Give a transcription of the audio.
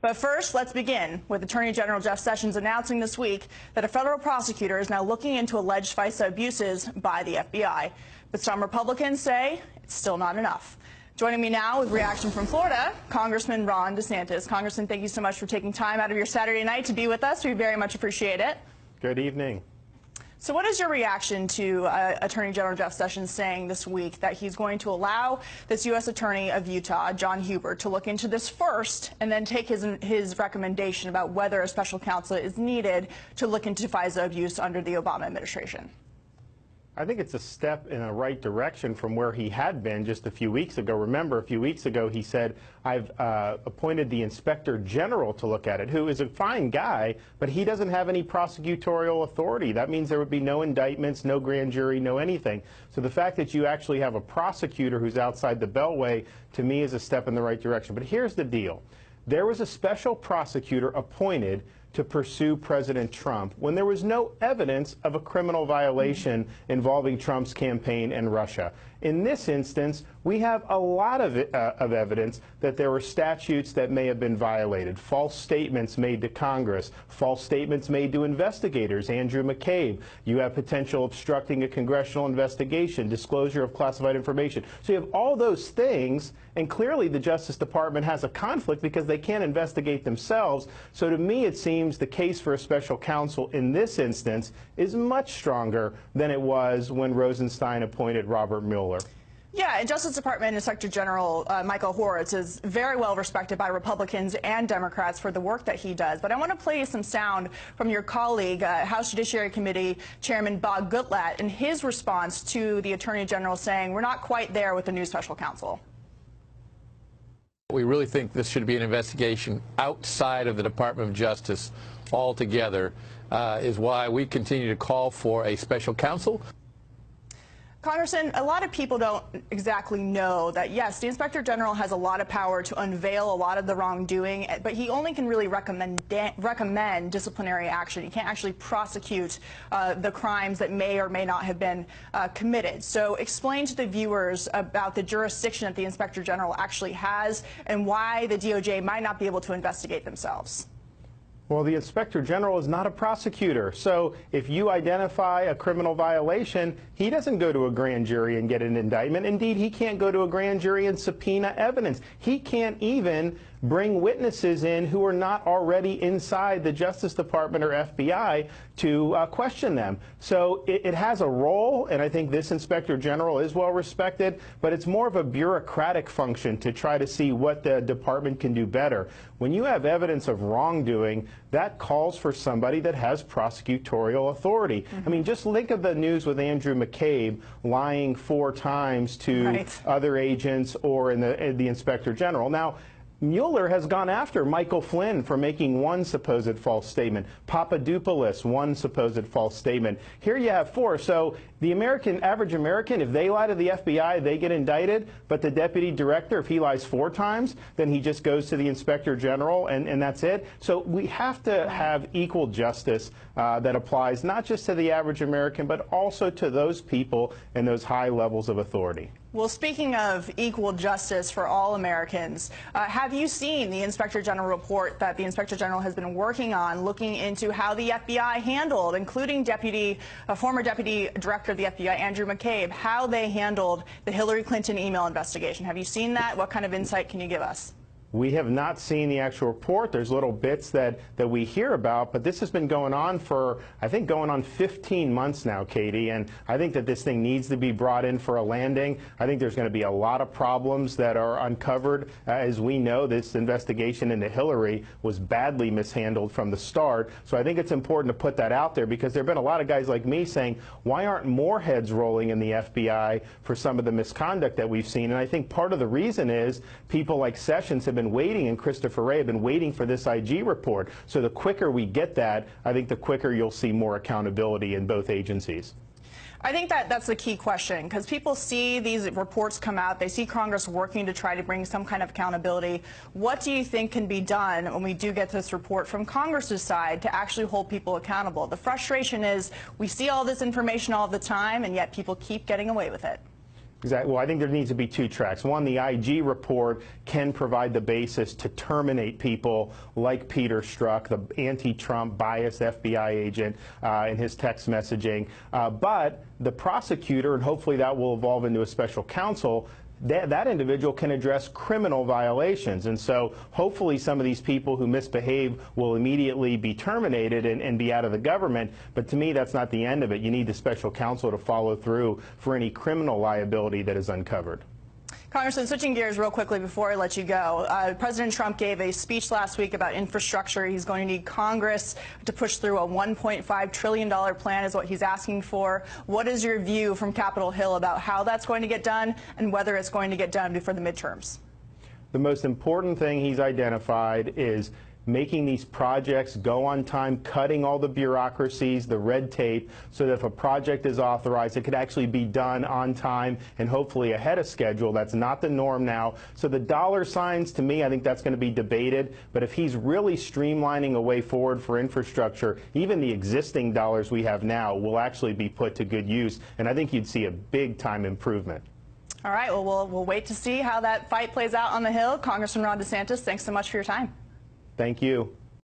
But first, let's begin with Attorney General Jeff Sessions announcing this week that a federal prosecutor is now looking into alleged FISA abuses by the FBI. But some Republicans say it's still not enough. Joining me now with reaction from Florida, Congressman Ron DeSantis. Congressman, thank you so much for taking time out of your Saturday night to be with us. We very much appreciate it. Good evening. So what is your reaction to Attorney General Jeff Sessions saying this week that he's going to allow this U.S. Attorney of Utah, John Hubert, to look into this first and then take his recommendation about whether a special counsel is needed to look into FISA abuse under the Obama administration? I think it's a step in the right direction from where he had been just a few weeks ago. Remember, a few weeks ago he said, I've appointed the Inspector General to look at it, who is a fine guy, but he doesn't have any prosecutorial authority. That means there would be no indictments, no grand jury, no anything. So the fact that you actually have a prosecutor who's outside the beltway, to me, is a step in the right direction. But here's the deal. There was a special prosecutor appointed to pursue President Trump when there was no evidence of a criminal violation involving Trump's campaign and Russia. In this instance, we have a lot of evidence that there were statutes that may have been violated, false statements made to Congress, false statements made to investigators, Andrew McCabe. You have potential obstructing a congressional investigation, disclosure of classified information. So you have all those things, and clearly the Justice Department has a conflict because they can't investigate themselves. So to me, it seems the case for a special counsel in this instance is much stronger than it was when Rosenstein appointed Robert Mueller. Yeah, and Justice Department Inspector General Michael Horowitz is very well respected by Republicans and Democrats for the work that he does. But I want to play some sound from your colleague, House Judiciary Committee Chairman Bob Gutlatt, and his response to the Attorney General saying we're not quite there with the new special counsel. We really think this should be an investigation outside of the Department of Justice altogether, is why we continue to call for a special counsel. Congressman, a lot of people don't exactly know that, yes, the Inspector General has a lot of power to unveil a lot of the wrongdoing, but he only can really recommend disciplinary action. He can't actually prosecute the crimes that may or may not have been committed. So explain to the viewers about the jurisdiction that the Inspector General actually has and why the DOJ might not be able to investigate themselves. Well, the Inspector General is not a prosecutor. So if you identify a criminal violation, he doesn't go to a grand jury and get an indictment. Indeed, he can't go to a grand jury and subpoena evidence. He can't even bring witnesses in who are not already inside the Justice Department or FBI to question them. So it has a role, and I think this Inspector General is well respected, but it's more of a bureaucratic function to try to see what the department can do better. When you have evidence of wrongdoing, that calls for somebody that has prosecutorial authority. I mean, just think of the news with Andrew McCabe lying 4 times to other agents or in the Inspector General. Now, Mueller has gone after Michael Flynn for making one supposed false statement. Papadopoulos, one supposed false statement. Here you have 4. So the average American, if they lie to the FBI, they get indicted. But the deputy director, if he lies 4 times, then he just goes to the Inspector General, and that's it. So we have to have equal justice that applies not just to the average American, but also to those people in those high levels of authority. Well, speaking of equal justice for all Americans, have you seen the Inspector General report that the Inspector General has been working on, looking into how the FBI handled, including former Deputy Director of the FBI, Andrew McCabe, how they handled the Hillary Clinton email investigation? Have you seen that? What kind of insight can you give us? We have not seen the actual report. There's little bits that we hear about, but this has been going on for, I think, going on 15 months now, Katie, and I think that this thing needs to be brought in for a landing. I think there's going to be a lot of problems that are uncovered. As we know, this investigation into Hillary was badly mishandled from the start, so I think it's important to put that out there because there have been a lot of guys like me saying, why aren't more heads rolling in the FBI for some of the misconduct that we've seen? And I think part of the reason is people like Sessions have been waiting, and Christopher Wray have been waiting for this IG report. So the quicker we get that, I think the quicker you'll see more accountability in both agencies. I think that's the key question, because people see these reports come out, they see Congress working to try to bring some kind of accountability. What do you think can be done when we do get this report from Congress's side to actually hold people accountable? The frustration is we see all this information all the time, and yet people keep getting away with it. Exactly. Well, I think there needs to be two tracks. One, the IG report can provide the basis to terminate people like Peter Strzok, the anti-Trump biased FBI agent, in his text messaging. But the prosecutor, and hopefully that will evolve into a special counsel, that individual can address criminal violations. And so hopefully some of these people who misbehave will immediately be terminated and be out of the government. But to me, that's not the end of it. You need the special counsel to follow through for any criminal liability that is uncovered. Congressman, switching gears real quickly before I let you go, President Trump gave a speech last week about infrastructure. He's going to need Congress to push through a $1.5 trillion plan is what he's asking for. What is your view from Capitol Hill about how that's going to get done and whether it's going to get done before the midterms? The most important thing he's identified is making these projects go on time, cutting all the bureaucracies, the red tape, so that if a project is authorized, it could actually be done on time and hopefully ahead of schedule. That's not the norm now. So the dollar signs, to me, I think that's going to be debated. But if he's really streamlining a way forward for infrastructure, even the existing dollars we have now will actually be put to good use. And I think you'd see a big-time improvement. All right, well, we'll wait to see how that fight plays out on the Hill. Congressman Ron DeSantis, thanks so much for your time. Thank you.